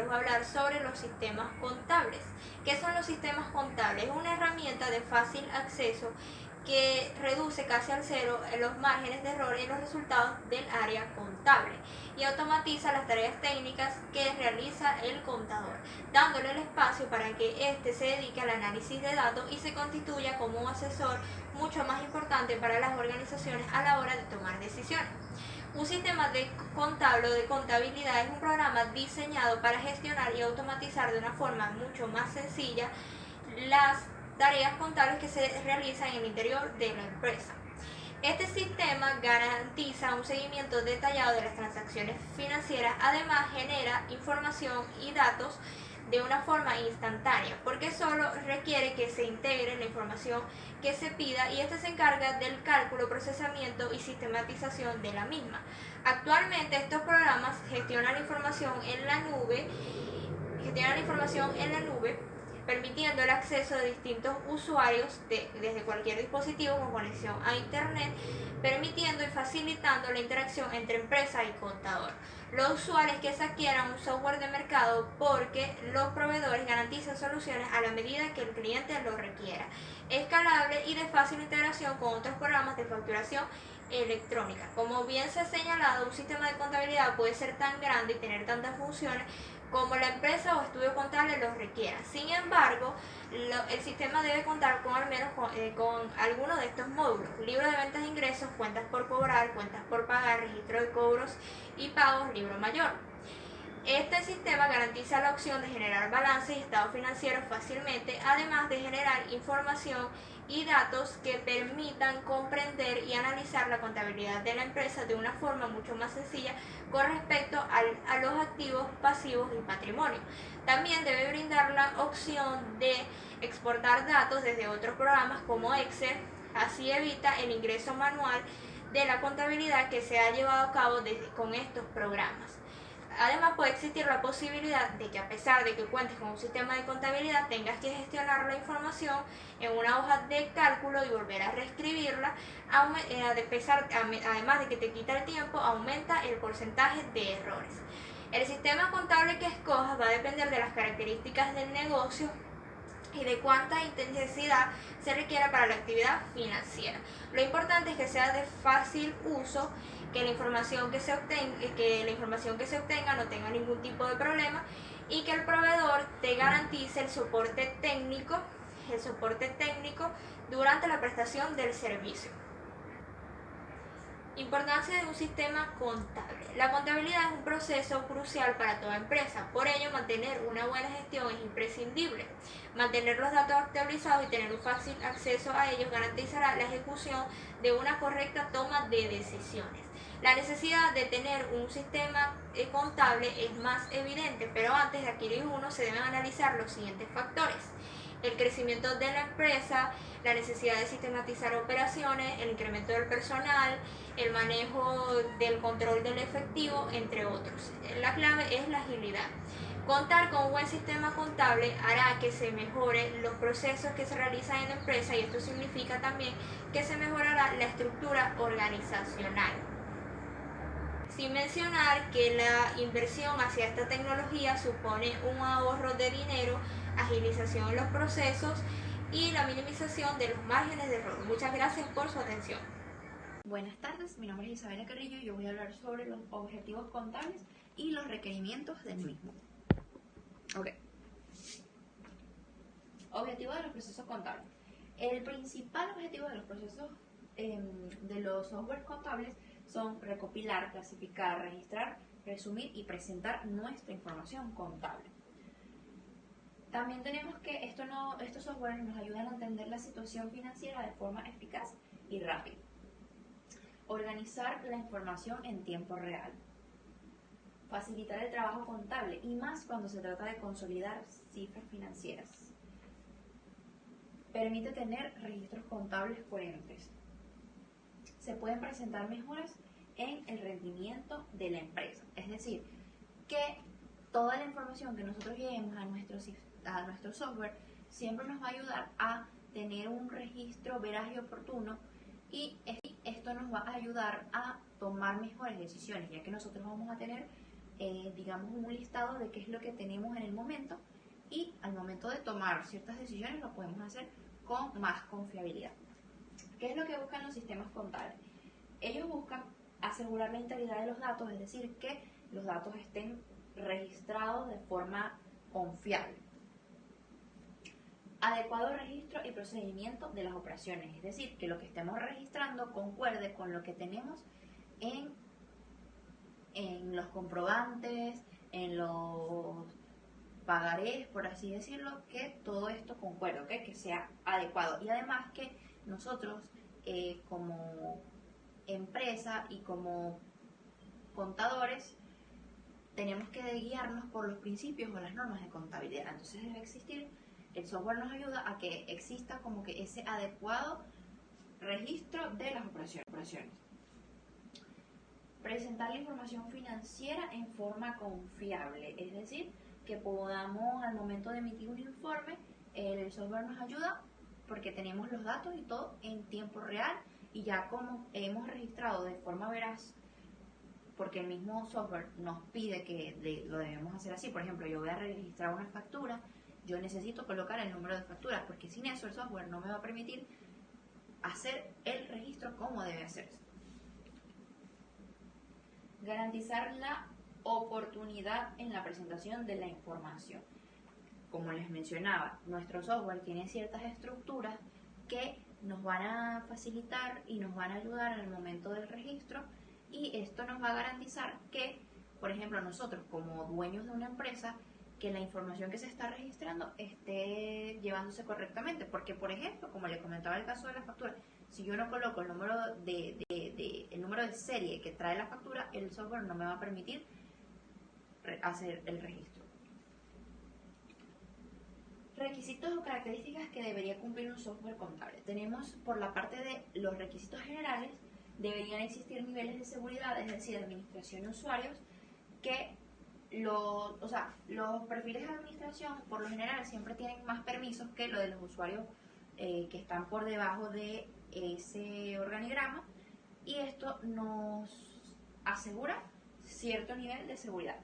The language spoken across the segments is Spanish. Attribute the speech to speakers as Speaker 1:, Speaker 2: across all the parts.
Speaker 1: les voy a hablar sobre los sistemas contables. ¿Qué son los sistemas contables? Es una herramienta de fácil acceso que reduce casi al cero los márgenes de error en los resultados del área contable y automatiza las tareas técnicas que realiza el contador, dándole el espacio para que éste se dedique al análisis de datos y se constituya como un asesor mucho más importante para las organizaciones a la hora de tomar decisiones. Un sistema contable o de contabilidad es un programa diseñado para gestionar y automatizar de una forma mucho más sencilla las tareas contables que se realizan en el interior de la empresa. Este sistema garantiza un seguimiento detallado de las transacciones financieras, además genera información y datos de una forma instantánea, porque solo requiere que se integre la información que se pida y este se encarga del cálculo, procesamiento y sistematización de la misma. Actualmente estos programas gestionan la información en la nube, permitiendo el acceso de distintos usuarios desde cualquier dispositivo con conexión a internet, permitiendo y facilitando la interacción entre empresa y contador. Los usuarios que se adquieran un software de mercado porque los proveedores garantizan soluciones a la medida que el cliente lo requiera, escalable y de fácil integración con otros programas de facturación electrónica. Como bien se ha señalado, un sistema de contabilidad puede ser tan grande y tener tantas funciones como la empresa o estudio contable los requiera. Sin embargo, el sistema debe contar con al menos con alguno de estos módulos: libro de ventas e ingresos, cuentas por cobrar, cuentas por pagar, registro de cobros y pagos, libro mayor. Este sistema garantiza la opción de generar balances y estados financieros fácilmente, además de generar información y datos que permitan comprender y analizar la contabilidad de la empresa de una forma mucho más sencilla con respecto a los activos, pasivos y patrimonio. También debe brindar la opción de exportar datos desde otros programas como Excel, así evita el ingreso manual de la contabilidad que se ha llevado a cabo con estos programas. Además, puede existir la posibilidad de que, a pesar de que cuentes con un sistema de contabilidad, tengas que gestionar la información en una hoja de cálculo y volver a reescribirla. Además de que te quita el tiempo, aumenta el porcentaje de errores. El sistema contable que escojas va a depender de las características del negocio y de cuánta intensidad se requiera para la actividad financiera. Lo importante es que sea de fácil uso, que la información que se obtenga no tenga ningún tipo de problema y que el proveedor te garantice el soporte técnico durante la prestación del servicio. Importancia de un sistema contable. La contabilidad es un proceso crucial para toda empresa, por ello mantener una buena gestión es imprescindible. Mantener los datos actualizados y tener un fácil acceso a ellos garantizará la ejecución de una correcta toma de decisiones. La necesidad de tener un sistema contable es más evidente, pero antes de adquirir uno se deben analizar los siguientes factores: el crecimiento de la empresa, la necesidad de sistematizar operaciones, el incremento del personal, el manejo del control del efectivo, entre otros. La clave es la agilidad. Contar con un buen sistema contable hará que se mejoren los procesos que se realizan en la empresa y esto significa también que se mejorará la estructura organizacional. Sin mencionar que la inversión hacia esta tecnología supone un ahorro de dinero, agilización en los procesos y la minimización de los márgenes de error. Muchas gracias por su atención.
Speaker 2: Buenas tardes, mi nombre es Isabela Carrillo y yo voy a hablar sobre los objetivos contables y los requerimientos del mismo. Ok. Objetivo de los procesos contables. El principal objetivo de los procesos de los softwares contables son recopilar, clasificar, registrar, resumir y presentar nuestra información contable. También tenemos que estos softwares nos ayudan a entender la situación financiera de forma eficaz y rápida. Organizar la información en tiempo real. Facilitar el trabajo contable y más cuando se trata de consolidar cifras financieras. Permite tener registros contables coherentes. Se pueden presentar mejoras en el rendimiento de la empresa. Es decir, que toda la información que nosotros llevemos a nuestro software siempre nos va a ayudar a tener un registro veraz y oportuno y esto nos va a ayudar a tomar mejores decisiones, ya que nosotros vamos a tener digamos, un listado de qué es lo que tenemos en el momento, y al momento de tomar ciertas decisiones lo podemos hacer con más confiabilidad. ¿Qué es lo que buscan los sistemas contables? Ellos buscan asegurar la integridad de los datos, es decir, que los datos estén registrados de forma confiable. Adecuado registro y procedimiento de las operaciones, es decir, que lo que estemos registrando concuerde con lo que tenemos en los comprobantes, en los pagarés, por así decirlo, que todo esto concuerde, ¿okay? Que sea adecuado. Y además que nosotros como empresa y como contadores tenemos que guiarnos por los principios o las normas de contabilidad. Entonces debe existir, el software nos ayuda a que exista como que ese adecuado registro de las operaciones. Presentar la información financiera en forma confiable, es decir, que podamos al momento de emitir un informe, el software nos ayuda porque tenemos los datos y todo en tiempo real, y ya como hemos registrado de forma veraz, porque el mismo software nos pide que lo debemos hacer así. Por ejemplo, yo voy a registrar una factura, yo necesito colocar el número de factura, porque sin eso el software no me va a permitir hacer el registro como debe hacerse. Garantizar la oportunidad en la presentación de la información. Como les mencionaba, nuestro software tiene ciertas estructuras que nos van a facilitar y nos van a ayudar en el momento del registro, y esto nos va a garantizar que, por ejemplo, nosotros como dueños de una empresa, que la información que se está registrando esté llevándose correctamente. Porque, por ejemplo, como les comentaba el caso de la factura, si yo no coloco el número el número de serie que trae la factura, el software no me va a permitir hacer el registro. Requisitos o características que debería cumplir un software contable. Tenemos por la parte de los requisitos generales, deberían existir niveles de seguridad, es decir, administración de usuarios, que los perfiles de administración por lo general siempre tienen más permisos que lo de los usuarios que están por debajo de ese organigrama, y esto nos asegura cierto nivel de seguridad.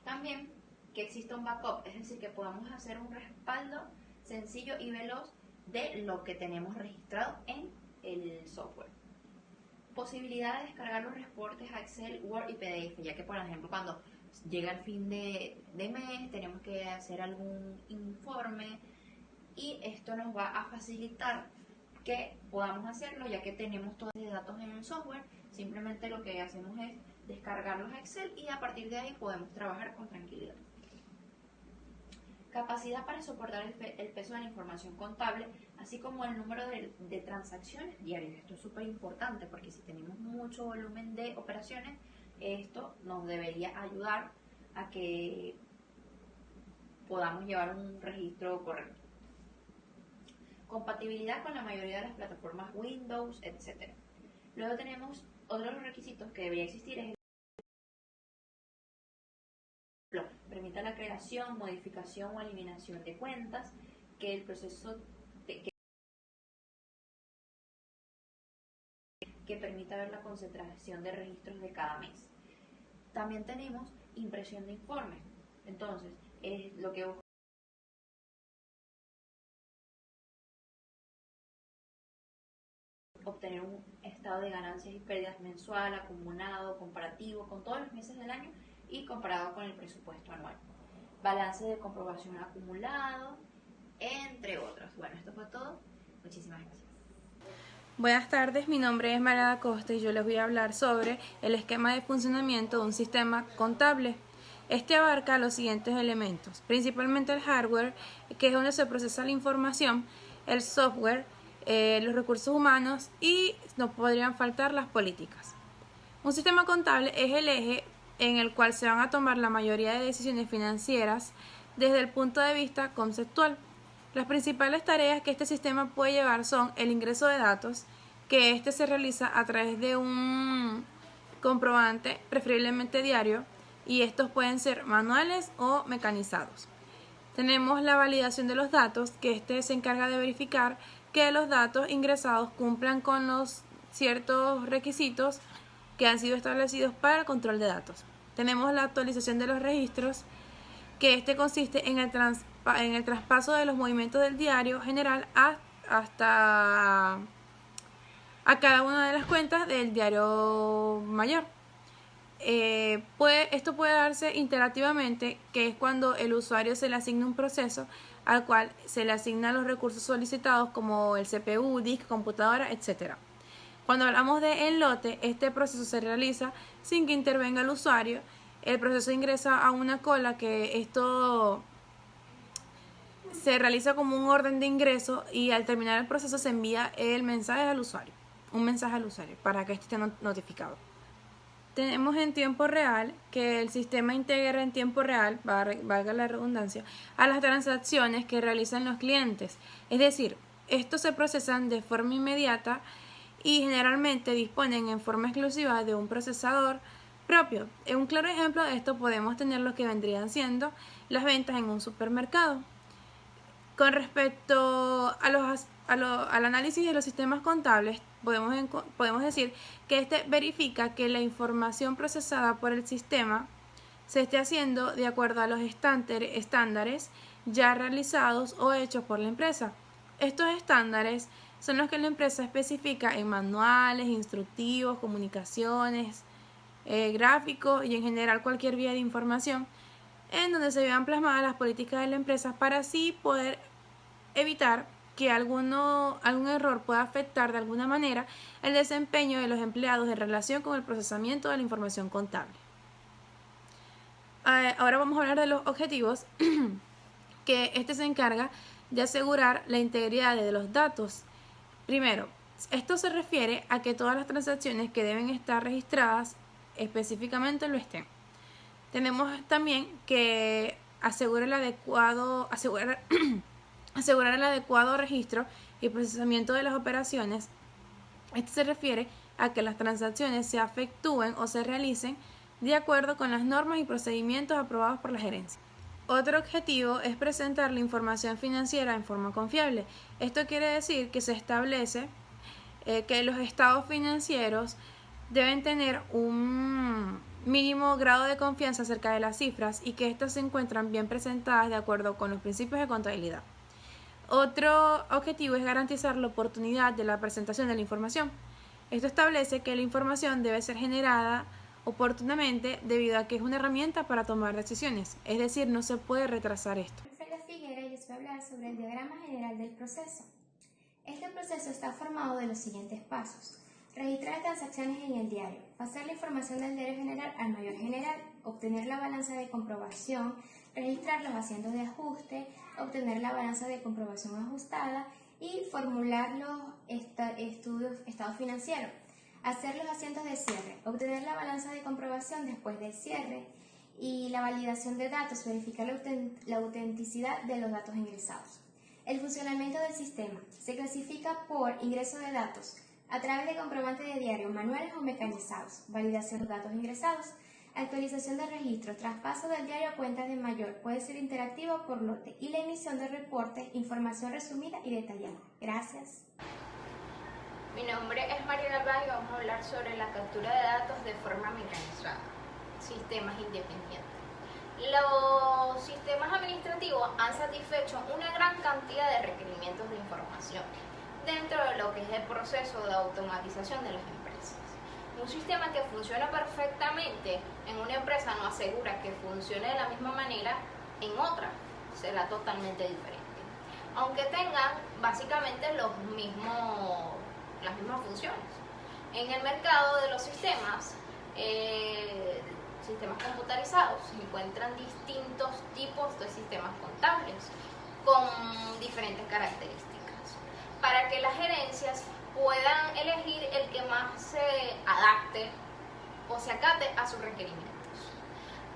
Speaker 2: También que exista un backup, es decir, que podamos hacer un respaldo sencillo y veloz de lo que tenemos registrado en el software. Posibilidad de descargar los reportes a Excel, Word y PDF, ya que, por ejemplo, cuando llega el fin de mes tenemos que hacer algún informe, y esto nos va a facilitar que podamos hacerlo, ya que tenemos todos los datos en el software. Simplemente lo que hacemos es descargarlos a Excel, y a partir de ahí podemos trabajar con tranquilidad. Capacidad para soportar el peso de la información contable, así como el número de transacciones diarias. Esto es súper importante, porque si tenemos mucho volumen de operaciones, esto nos debería ayudar a que podamos llevar un registro correcto. Compatibilidad con la mayoría de las plataformas Windows, etc. Luego tenemos otros requisitos que debería existir, es permita la creación, modificación o eliminación de cuentas, que el proceso que permita ver la concentración de registros de cada mes. También tenemos impresión de informes. Entonces, es lo que obtener un estado de ganancias y pérdidas mensual, acumulado, comparativo con todos los meses del año y comparado con el presupuesto anual. Balance de comprobación acumulado, entre otros. Bueno, esto fue todo. Muchísimas gracias.
Speaker 1: Buenas tardes, mi nombre es María da Costa y yo les voy a hablar sobre el esquema de funcionamiento de un sistema contable. Este abarca los siguientes elementos, principalmente el hardware, que es donde se procesa la información, el software, los recursos humanos, y no podrían faltar las políticas. Un sistema contable es el eje en el cual se van a tomar la mayoría de decisiones financieras desde el punto de vista conceptual. Las principales tareas que este sistema puede llevar son el ingreso de datos, que este se realiza a través de un comprobante, preferiblemente diario, y estos pueden ser manuales o mecanizados. Tenemos la validación de los datos, que este se encarga de verificar que los datos ingresados cumplan con los ciertos requisitos que han sido establecidos para el control de datos.
Speaker 3: Tenemos la actualización de los registros, que este consiste en el traspaso de los movimientos del diario general hasta a cada una de las cuentas del diario mayor. Esto puede darse interactivamente, que es cuando el usuario se le asigna un proceso al cual se le asignan los recursos solicitados como el CPU, disco, computadora, etc. Cuando hablamos de enlote, este proceso se realiza sin que intervenga el usuario. El proceso ingresa a una cola, que esto se realiza como un orden de ingreso, y al terminar el proceso se envía el mensaje al usuario, un mensaje al usuario para que esté notificado. Tenemos en tiempo real, que el sistema integra en tiempo real, valga la redundancia, a las transacciones que realizan los clientes. Es decir, estos se procesan de forma inmediata y generalmente disponen en forma exclusiva de un procesador propio. En un claro ejemplo de esto podemos tener lo que vendrían siendo las ventas en un supermercado. Con respecto al análisis de los sistemas contables, podemos decir que este verifica que la información procesada por el sistema se esté haciendo de acuerdo a los estándares ya realizados o hechos por la empresa. Estos estándares son los que la empresa especifica en manuales, instructivos, comunicaciones, gráficos y en general cualquier vía de información en donde se vean plasmadas las políticas de la empresa, para así poder evitar que algún error pueda afectar de alguna manera el desempeño de los empleados en relación con el procesamiento de la información contable. Ahora vamos a hablar de los objetivos, que este se encarga de asegurar la integridad de los datos. Primero, esto se refiere a que todas las transacciones que deben estar registradas específicamente lo estén. Tenemos también que asegurar el adecuado registro y procesamiento de las operaciones. Esto se refiere a que las transacciones se efectúen o se realicen de acuerdo con las normas y procedimientos aprobados por la gerencia. Otro objetivo es presentar la información financiera en forma confiable. Esto quiere decir que se establece que los estados financieros deben tener un mínimo grado de confianza acerca de las cifras y que éstas se encuentran bien presentadas de acuerdo con los principios de contabilidad. Otro objetivo es garantizar la oportunidad de la presentación de la información. Esto establece que la información debe ser generada oportunamente debido a que es una herramienta para tomar decisiones, es decir, no se puede retrasar esto.
Speaker 4: Soy Freya Figuera y les voy a hablar sobre el diagrama general del proceso. Este proceso está formado de los siguientes pasos: registrar transacciones en el diario, pasar la información del diario general al mayor general, obtener la balanza de comprobación, registrar los asientos de ajuste, obtener la balanza de comprobación ajustada y formular los estados financieros, hacer los asientos de cierre, obtener la balanza de comprobación después del cierre y la validación de datos, verificar la autenticidad de los datos ingresados. El funcionamiento del sistema se clasifica por ingreso de datos a través de comprobantes de diario manuales o mecanizados, validación de los datos ingresados, actualización de registros, traspaso del diario a cuentas de mayor, puede ser interactivo por lote, y la emisión de reportes, información resumida y detallada. Gracias.
Speaker 5: Mi nombre es María Galván y vamos a hablar sobre la captura de datos de forma mecanizada, sistemas independientes. Los sistemas administrativos han satisfecho una gran cantidad de requerimientos de información dentro de lo que es el proceso de automatización de las empresas. Un sistema que funciona perfectamente en una empresa no asegura que funcione de la misma manera en otra, será totalmente diferente, aunque tengan básicamente las mismas funciones. En el mercado de los sistemas computarizados se encuentran distintos tipos de sistemas contables con diferentes características para que las gerencias puedan elegir el que más se adapte o se acate a sus requerimientos.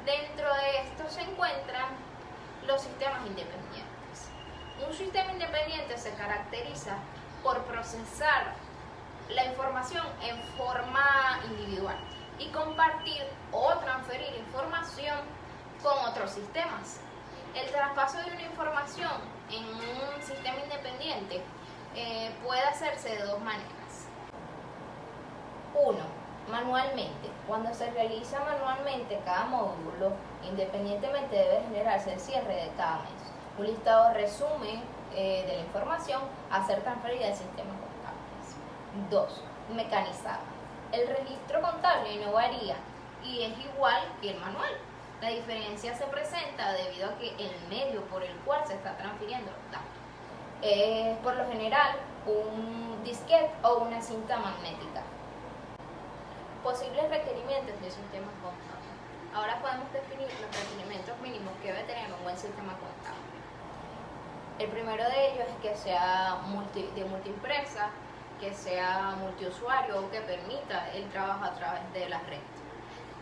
Speaker 5: Dentro de esto se encuentran los sistemas independientes. Un sistema independiente se caracteriza por procesar la información en forma individual y compartir o transferir información con otros sistemas. El traspaso de una información en un sistema independiente puede hacerse de dos maneras. 1. manualmente. Cuando se realiza manualmente cada módulo, independientemente debe generarse el cierre de cada mes. Un listado resumen de la información a ser transferida al sistema contable. 2. Mecanizada. El registro contable no varía y es igual que el manual. La diferencia se presenta debido a que el medio por el cual se está transfiriendo los datos es por lo general un disquete o una cinta magnética. Posibles requerimientos de sistemas contables. Ahora podemos definir los requerimientos mínimos que debe tener un buen sistema contable. El primero de ellos es que sea de multiempresa, que sea multiusuario o que permita el trabajo a través de las redes.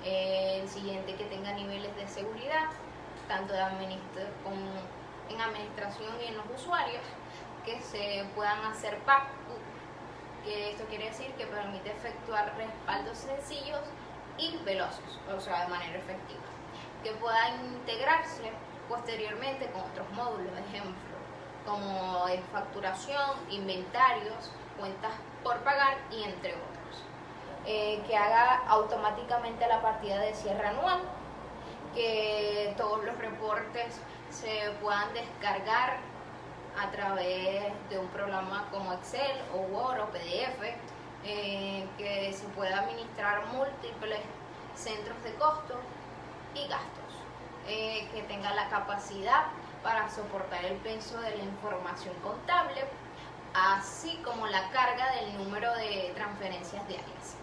Speaker 5: El siguiente, que tenga niveles de seguridad, tanto en administración y en los usuarios, que se puedan hacer backup, que esto quiere decir que permite efectuar respaldos sencillos y veloces, o sea, de manera efectiva, que puedan integrarse posteriormente con otros módulos, de ejemplo, como facturación, inventarios, cuentas por pagar y entre otros. Que haga automáticamente la partida de cierre anual, que todos los reportes se puedan descargar a través de un programa como Excel o Word o PDF, que se pueda administrar múltiples centros de costos y gastos, que tenga la capacidad para soportar el peso de la información contable, así como la carga del número de transferencias diarias,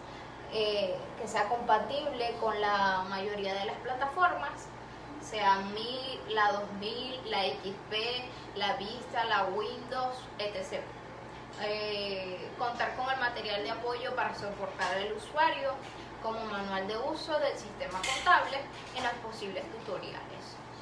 Speaker 5: que sea compatible con la mayoría de las plataformas, sea 1000, la 2000, la XP, la Vista, la Windows, etc. Contar con el material de apoyo para soportar al usuario, como manual de uso del sistema contable en los posibles tutoriales.